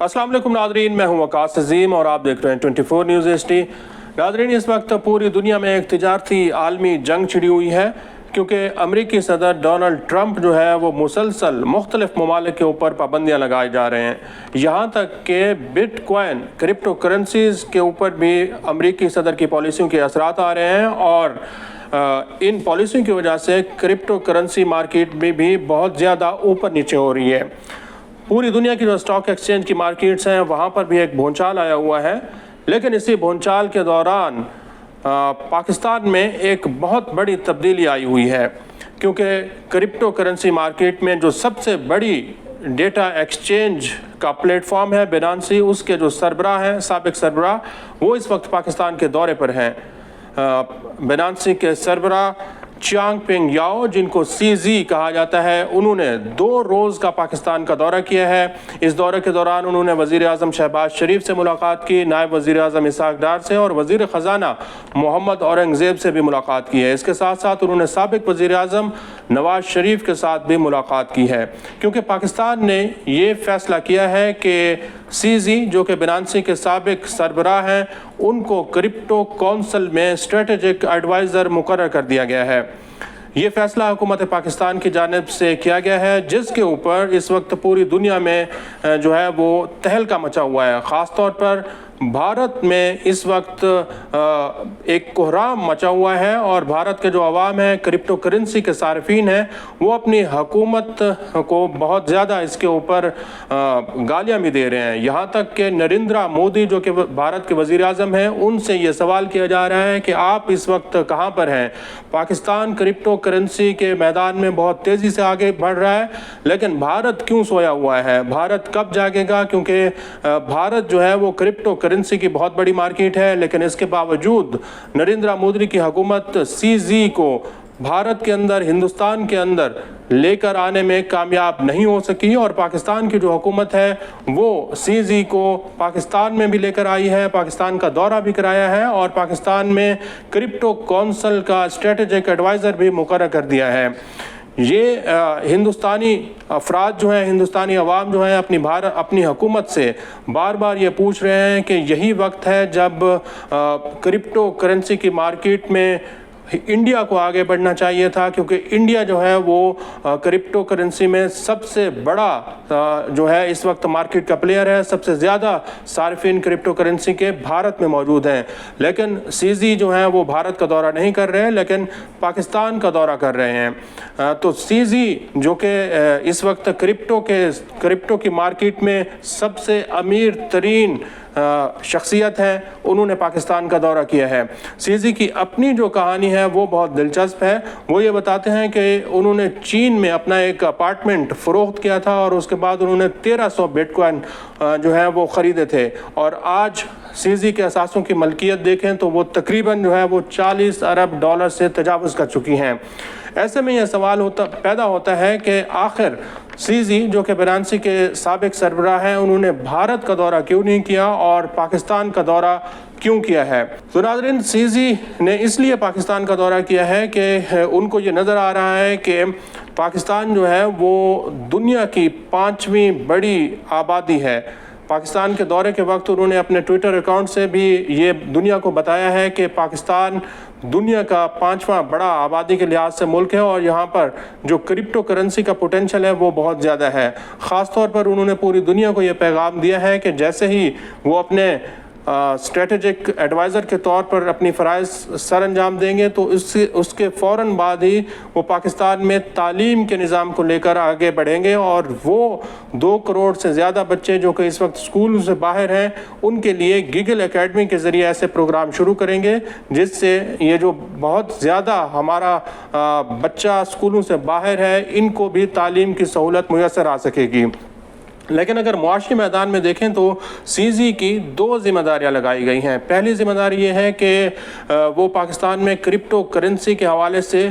अस्सलाम वालेकुम नादरीन, मैं हूं वकास अजीम और आप देख रहे हैं 24 न्यूज़ HD। नादरीन, इस वक्त पूरी दुनिया में एक तिजारती आलमी जंग छिड़ी हुई है क्योंकि अमरीकी सदर डोनाल्ड ट्रंप जो है वो मुसलसल मुख्तलिफ ममालिक के ऊपर पाबंदियाँ लगाए जा रहे हैं। यहाँ तक कि बिटकॉइन क्रिप्टो करेंसीज़ के ऊपर भी अमरीकी सदर की पॉलिसियों के असरात आ रहे हैं और इन पॉलिसियों की वजह से क्रिप्टो करेंसी मार्केट में भी बहुत ज़्यादा ऊपर नीचे हो रही है। पूरी दुनिया की जो स्टॉक एक्सचेंज की मार्केट्स हैं वहाँ पर भी एक भूचाल आया हुआ है, लेकिन इसी भूचाल के दौरान पाकिस्तान में एक बहुत बड़ी तब्दीली आई हुई है क्योंकि क्रिप्टो करेंसी मार्केट में जो सबसे बड़ी डेटा एक्सचेंज का प्लेटफॉर्म है बिनांसी, उसके जो सरबराह हैं, साबिक सरबराह, वो इस वक्त पाकिस्तान के दौरे पर हैं। बिनांसी के सरबराह चियांगपेंग याओ, जिनको CZ कहा जाता है, उन्होंने 2 रोज़ का पाकिस्तान का दौरा किया है। इस दौरे के दौरान उन्होंने वज़ीर आज़म शहबाज शरीफ से मुलाकात की, नायब वज़ीर आज़म इसहाक डार से और वज़ीर ख़जाना मोहम्मद औरंगज़ेब से भी मुलाकात की है। इसके साथ साथ उन्होंने साबिक वज़ीर आज़म नवाज शरीफ के साथ भी मुलाकात की है क्योंकि पाकिस्तान ने ये फ़ैसला किया है कि CZ जो कि बिनांसी के साबिक सरबराह हैं, उनको क्रिप्टो कौंसिल में स्ट्रेटेजिक एडवाइज़र मुकर्रर कर दिया गया है। ये फ़ैसला हुकूमत पाकिस्तान की जानिब से किया गया है, जिसके ऊपर इस वक्त पूरी दुनिया में जो है वो तहलका मचा हुआ है। ख़ास तौर पर भारत में इस वक्त एक कोहराम मचा हुआ है और भारत के जो अवाम हैं, क्रिप्टो करेंसी के सार्फिन हैं, वो अपनी हुकूमत को बहुत ज़्यादा इसके ऊपर गालियाँ भी दे रहे हैं। यहाँ तक कि नरेंद्र मोदी जो कि भारत के वज़ीर आज़म हैं, उनसे ये सवाल किया जा रहा है कि आप इस वक्त कहाँ पर हैं। पाकिस्तान क्रिप्टो करेंसी के मैदान में बहुत तेज़ी से आगे बढ़ रहा है, लेकिन भारत क्यों सोया हुआ है? भारत कब जागेगा? क्योंकि भारत जो है वो क्रिप्टो करेंसी की बहुत बड़ी मार्केट है, लेकिन इसके बावजूद नरेंद्र मोदी की हुकूमत CZ को भारत के अंदर, हिंदुस्तान के अंदर लेकर आने में कामयाब नहीं हो सकी और पाकिस्तान की जो हुकूमत है वो CZ को पाकिस्तान में भी लेकर आई है, पाकिस्तान का दौरा भी कराया है और पाकिस्तान में क्रिप्टो कौंसिल का स्ट्रेटेजिक एडवाइज़र भी मुकर्रर कर दिया है। ये हिंदुस्तानी अफराद जो हैं, हिंदुस्तानी अवाम जो हैं, अपनी हुकूमत से बार बार ये पूछ रहे हैं कि यही वक्त है जब क्रिप्टो करेंसी की मार्केट में इंडिया को आगे बढ़ना चाहिए था, क्योंकि इंडिया जो है वो क्रिप्टो करेंसी में सबसे बड़ा जो है इस वक्त मार्केट का प्लेयर है। सबसे ज़्यादा सार्फिन क्रिप्टो करेंसी के भारत में मौजूद हैं, लेकिन CZ जो है वो भारत का दौरा नहीं कर रहे हैं, लेकिन पाकिस्तान का दौरा कर रहे हैं। तो CZ जो कि इस वक्त क्रिप्टो की मार्केट में सबसे अमीर तरीन शख्सियत है, उन्होंने पाकिस्तान का दौरा किया है। CZ की अपनी जो कहानी है वो बहुत दिलचस्प है। वो ये बताते हैं कि उन्होंने चीन में अपना एक अपार्टमेंट फ़रोख्त किया था और उसके बाद उन्होंने 1300 बिटकॉइन जो है वो ख़रीदे थे और आज CZ के असासों की मलकियत देखें तो वो तकरीबन जो है वो $40 अरब से तजावुज़ कर चुकी हैं। ऐसे में यह सवाल पैदा होता है कि आखिर CZ जो कि बिनांसी के साबिक सरबराह हैं, उन्होंने भारत का दौरा क्यों नहीं किया और पाकिस्तान का दौरा क्यों किया है? तो नाज़रीन, CZ ने इसलिए पाकिस्तान का दौरा किया है कि उनको ये नज़र आ रहा है कि पाकिस्तान जो है वो दुनिया की 5वीं बड़ी आबादी है। पाकिस्तान के दौरे के वक्त उन्होंने अपने ट्विटर अकाउंट से भी ये दुनिया को बताया है कि पाकिस्तान दुनिया का 5वां बड़ा आबादी के लिहाज से मुल्क है और यहाँ पर जो क्रिप्टो करेंसी का पोटेंशियल है वो बहुत ज़्यादा है। ख़ास तौर पर उन्होंने पूरी दुनिया को ये पैगाम दिया है कि जैसे ही वो अपने स्ट्रेटेजिक एडवाइज़र के तौर पर अपनी फ़राइज़ सर अंजाम देंगे तो उसके फ़ौरन बाद ही वो पाकिस्तान में तालीम के निज़ाम को लेकर आगे बढ़ेंगे और वो 2 करोड़ से ज़्यादा बच्चे जो कि इस वक्त स्कूल से बाहर हैं, उनके लिए गीगल एकेडमी के ज़रिए ऐसे प्रोग्राम शुरू करेंगे जिससे ये जो बहुत ज़्यादा हमारा बच्चा स्कूलों से बाहर है, इनको भी तालीम की सहूलत मुयस्सर आ सकेगी। लेकिन अगर मुआशी मैदान में देखें तो CZ की 2 ज़िम्मेदारियाँ लगाई गई हैं। पहली ज़िम्मेदारी ये है कि वो पाकिस्तान में क्रिप्टो करेंसी के हवाले से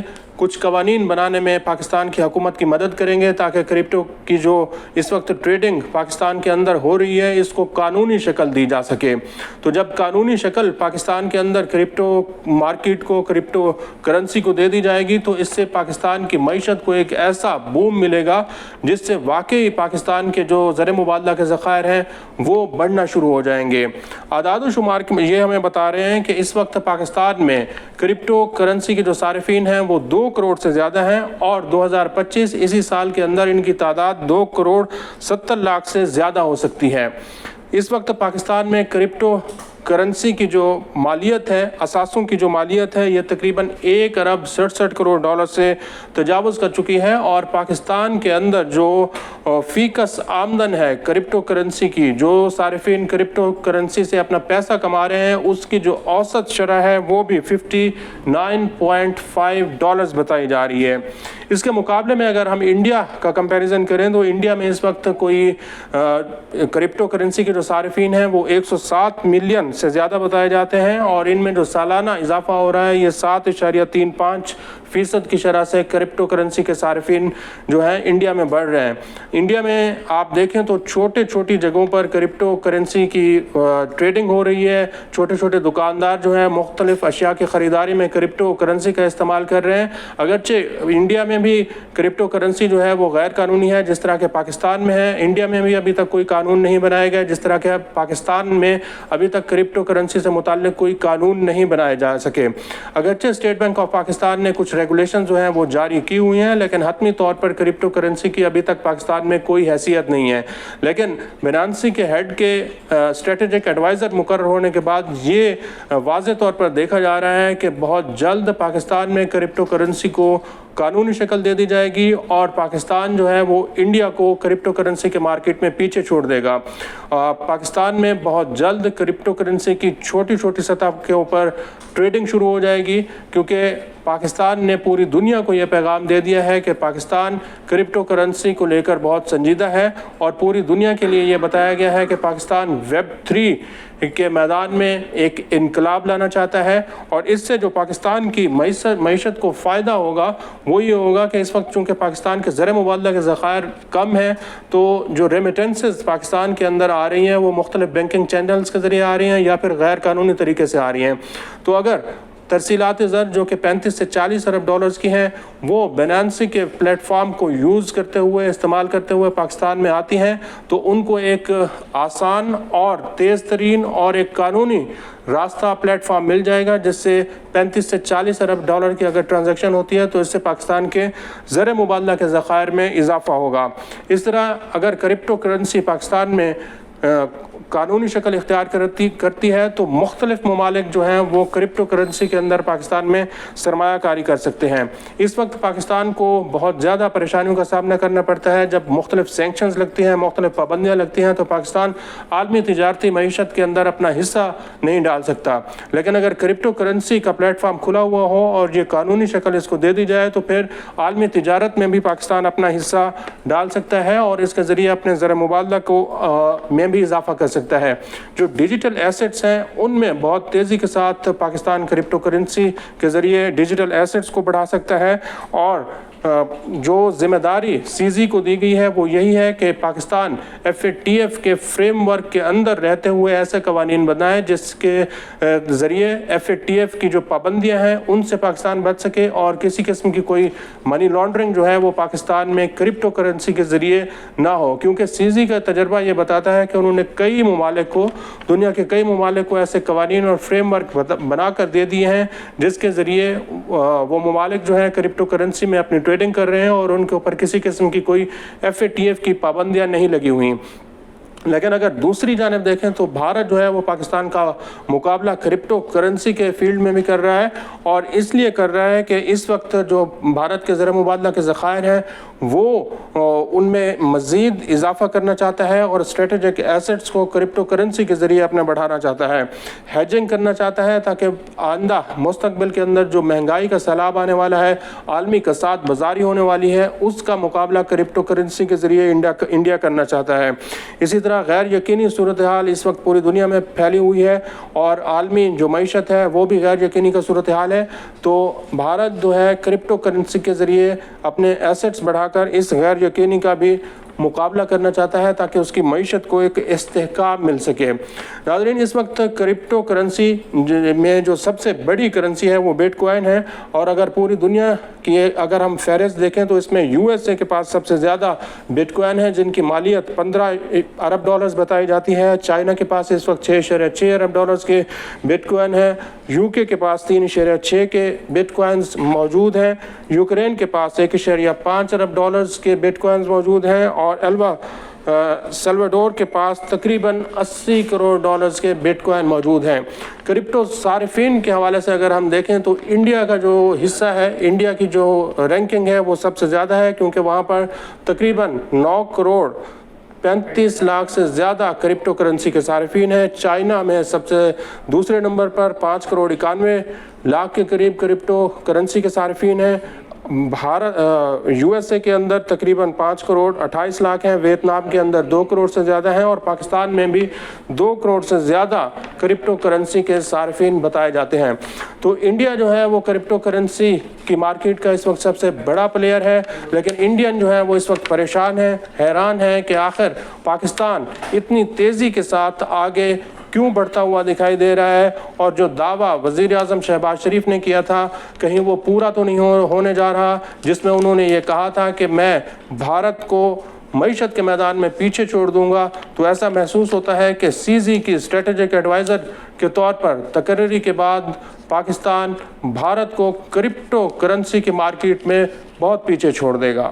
कुछ कवानीन बनाने में पाकिस्तान की हुकूमत की मदद करेंगे ताकि क्रिप्टो की जो इस वक्त ट्रेडिंग पाकिस्तान के अंदर हो रही है इसको कानूनी शक्ल दी जा सके। तो जब कानूनी शक्ल पाकिस्तान के अंदर क्रिप्टो मार्केट को, क्रिप्टो करेंसी को दे दी जाएगी तो इससे पाकिस्तान की मईशत को एक ऐसा बूम मिलेगा जिससे वाकई पाकिस्तान के जो ज़र मुबादला के ज़खायर हैं वो बढ़ना शुरू हो जाएंगे। आदाद शुमार ये हमें बता रहे हैं कि इस वक्त पाकिस्तान में क्रिप्टो करेंसी के जो सारिफीन हैं वो 2 करोड़ से ज़्यादा हैं और 2025 इसी साल के अंदर इनकी तादाद 2 करोड़ 70 लाख से ज़्यादा हो सकती है। इस वक्त पाकिस्तान में क्रिप्टो करेंसी की जो मालियत है, असासों की जो मालियत है, ये तकरीबन 1 अरब 67 करोड़ डॉलर से तजावुज़ कर चुकी है और पाकिस्तान के अंदर जो फ़ीकस आमदन है क्रिप्टो करेंसी की, जो सारिफीन क्रिप्टो करेंसी से अपना पैसा कमा रहे हैं, उसकी जो औसत शरह है वो भी 59.5 डॉलर्स बताई जा रही है। इसके मुकाबले में अगर हम इंडिया का कंपैरिजन करें तो इंडिया में इस वक्त कोई क्रिप्टो करेंसी के जो सारिफीन हैं वो 107 मिलियन से ज़्यादा बताए जाते हैं और इनमें जो सालाना इजाफा हो रहा है ये 7.35% की शरह से क्रिप्टो करेंसी के सारिफीन जो हैं इंडिया में बढ़ रहे हैं। इंडिया में आप देखें तो छोटी जगहों पर क्रिप्टो करेंसी की ट्रेडिंग हो रही है। छोटे दुकानदार जो हैं मुख्तलिफ अशिया की ख़रीदारी में क्रिप्टो करेंसी का इस्तेमाल कर रहे हैं। अगरचे इंडिया में भी क्रिप्टो करेंसी जो है वो गैर कानूनी है जिस तरह के पाकिस्तान में है। इंडिया में भी अभी तक कोई कानून नहीं बनाया गया जिस तरह के पाकिस्तान में अभी तक क्रिप्टो करेंसी से मुताल्लिक कोई कानून नहीं बनाए जा सके। अगरचे स्टेट बैंक ऑफ पाकिस्तान ने कुछ रेगुलेशन जो हैं वो जारी की हुई हैं लेकिन हतमी तौर पर क्रिप्टो करेंसी की अभी तक पाकिस्तान में कोई हैसियत नहीं है। लेकिन बिनांसी के हेड के स्ट्रेटेजिक एडवाइज़र मुकर्रर होने के बाद ये वाज़े तौर पर देखा जा रहा है कि बहुत जल्द पाकिस्तान में क्रिप्टो करेंसी को कानूनी शक्ल दे दी जाएगी और पाकिस्तान जो है वो इंडिया को क्रिप्टो करेंसी के मार्केट में पीछे छोड़ देगा। पाकिस्तान में बहुत जल्द क्रिप्टो करेंसी की छोटी सतह के ऊपर ट्रेडिंग शुरू हो जाएगी क्योंकि पाकिस्तान ने पूरी दुनिया को ये पैगाम दे दिया है कि पाकिस्तान क्रिप्टो करेंसी को लेकर बहुत संजीदा है और पूरी दुनिया के लिए ये बताया गया है कि पाकिस्तान वेब3 के मैदान में एक इनकलाब लाना चाहता है और इससे जो पाकिस्तान की मईशत को फ़ायदा होगा वो ये होगा कि इस वक्त चूँकि पाकिस्तान के ज़र मुबादला के ज़खायर कम हैं तो जो रेमिटेंसेस पाकिस्तान के अंदर आ रही हैं वो मुख्तलिफ बैंकिंग चैनल्स के ज़रिए आ रही हैं या फिर गैर कानूनी तरीके से आ रही हैं। तो अगर तरसीलात ज़र जो कि 35 से 40 अरब डॉलर्स की हैं वो बिनांसी के प्लेटफॉर्म को यूज़ करते हुए, इस्तेमाल करते हुए पाकिस्तान में आती हैं तो उनको एक आसान और तेज़ तरीन और एक कानूनी रास्ता प्लेटफॉर्म मिल जाएगा जिससे 35 से 40 अरब डॉलर की अगर ट्रांजैक्शन होती है तो इससे पाकिस्तान के ज़र मुबादला के ज़खायर में इजाफा होगा। इस तरह अगर क्रिप्टो करेंसी पाकिस्तान में कानूनी शक्ल इख्तियार करती है तो मुख्तलिफ ममालिक जो हैं वो क्रिप्टो करेंसी के अंदर पाकिस्तान में सरमायाकारी कर सकते हैं। इस वक्त पाकिस्तान को बहुत ज़्यादा परेशानियों का सामना करना पड़ता है। जब मुख्तलिफ सैंक्शंस लगती हैं, मुख्तलिफ पाबंदियाँ लगती हैं तो पाकिस्तान आलमी तिजारती मईशत के अंदर अपना हिस्सा नहीं डाल सकता। लेकिन अगर क्रिप्टो करेंसी का प्लेटफॉर्म खुला हुआ हो और ये कानूनी शक्ल इसको दे दी जाए तो फिर आलमी तिजारत में भी पाकिस्तान अपना हिस्सा डाल सकता है और इसके ज़रिए अपने ज़र मुबादला को में भी इजाफा कर सकता है। जो डिजिटल एसेट्स हैं उनमें बहुत तेज़ी के साथ पाकिस्तान क्रिप्टो करेंसी के ज़रिए डिजिटल एसेट्स को बढ़ा सकता है और जो ज़िम्मेदारी सीज़ी को दी गई है वो यही है कि पाकिस्तान FATF के फ्रेमवर्क के अंदर रहते हुए ऐसे कवानीन बनाए जिसके ज़रिए FATF की जो पाबंदियां हैं उनसे पाकिस्तान बच सके और किसी किस्म की कोई मनी लॉन्ड्रिंग जो है वो पाकिस्तान में क्रिप्टो करेंसी के ज़रिए ना हो। क्योंकि सीज़ी का तजर्बा ये बताता है कि उन्होंने कई ममालिक को, दुनिया के कई ममालिक को ऐसे कवानीन और फ्रेमवर्क बना कर दे दिए हैं जिसके ज़रिए वो ममालिक जो है क्रिप्टो करेंसी में अपनी ट्रेडिंग कर रहे हैं और उनके ऊपर किसी किस्म की कोई FATF की पाबंदियां नहीं लगी हुई। लेकिन अगर दूसरी जानिब देखें तो भारत जो है वो पाकिस्तान का मुकाबला क्रिप्टो करेंसी के फील्ड में भी कर रहा है और इसलिए कर रहा है कि इस वक्त जो भारत के ज़र मुबादला के ज़खायर हैं वो ان میں مزید اضافہ کرنا چاہتا ہے اور اسٹریٹجک ایسٹس کو کرپٹو کرنسی کے ذریعے اپنے بڑھانا چاہتا ہے، ہیجنگ کرنا چاہتا ہے تاکہ آئندہ مستقبل کے اندر جو مہنگائی کا سیلاب آنے والا ہے، عالمی کساد بازاری ہونے والی ہے، اس کا مقابلہ کرپٹو کرنسی کے ذریعے انڈیا کرنا چاہتا ہے۔ اسی طرح غیر یقینی صورتحال اس وقت پوری دنیا میں پھیلی ہوئی ہے اور عالمی جو معیشت ہے وہ بھی غیر یقینی کا صورتحال ہے، تو بھارت جو ہے کرپٹو کرنسی کے ذریعے اپنے ایسٹس بڑھا کر اس غیر یقینی کا بھی مقابلہ کرنا چاہتا ہے تاکہ اس کی معیشت کو ایک استحکام مل سکے۔ ناظرین، اس وقت کرپٹو کرنسی میں جو سب سے بڑی کرنسی ہے وہ بٹ کوائن ہے، اور اگر پوری دنیا کی اگر ہم فہرست دیکھیں تو اس میں یو ایس اے کے پاس سب سے زیادہ بٹ کوائن ہے جن کی مالیت 15 ارب ڈالرز بتائی جاتی ہے۔ چائنا کے پاس اس وقت 6.6 ارب ڈالرز کے بٹ کوائن ہے، یو کے پاس 3.6 کے بٹ کوائنز موجود ہیں، یوکرین کے پاس 1.5 ارب ڈالرز کے بٹ کوائنز موجود ہیں، اور سلواڈور کے پاس تقریباً 80 کروڑ ڈالرز کے بٹ کوائن موجود ہیں۔ کرپٹو صارفین کے حوالے سے اگر ہم دیکھیں تو انڈیا کا جو حصہ ہے، انڈیا کی جو رینکنگ ہے وہ سب سے زیادہ ہے، کیونکہ وہاں پر تقریباً 9 کروڑ 35 لاکھ سے زیادہ کرپٹو کرنسی کے صارفین ہیں۔ چائنا میں سب سے دوسرے نمبر پر 5 کروڑ 91 لاکھ کے قریب کرپٹو کرنسی کے صارفین ہیں۔ یو ایس اے کے اندر تقریباً 5 کروڑ 28 لاکھ ہیں، ویتنام کے اندر 2 کروڑ سے زیادہ ہیں، اور پاکستان میں بھی 2 کروڑ سے زیادہ کرپٹو کرنسی کے صارفین بتائے جاتے ہیں۔ تو انڈیا جو ہے وہ کرپٹو کرنسی کی مارکیٹ کا اس وقت سب سے بڑا پلیئر ہے، لیکن انڈین جو ہے وہ اس وقت پریشان ہے، حیران ہے کہ آخر پاکستان اتنی تیزی کے ساتھ آگے کیوں بڑھتا ہوا دکھائی دے رہا ہے، اور جو دعویٰ وزیر اعظم شہباز شریف نے کیا تھا کہیں وہ پورا تو نہیں ہونے جا رہا، جس میں انہوں نے یہ کہا تھا کہ میں بھارت کو معیشت کے میدان میں پیچھے چھوڑ دوں گا۔ تو ایسا محسوس ہوتا ہے کہ سی زی کی اسٹریٹجک ایڈوائزر کے طور پر تقرری کے بعد پاکستان بھارت کو کرپٹو کرنسی کی مارکیٹ میں بہت پیچھے چھوڑ دے گا۔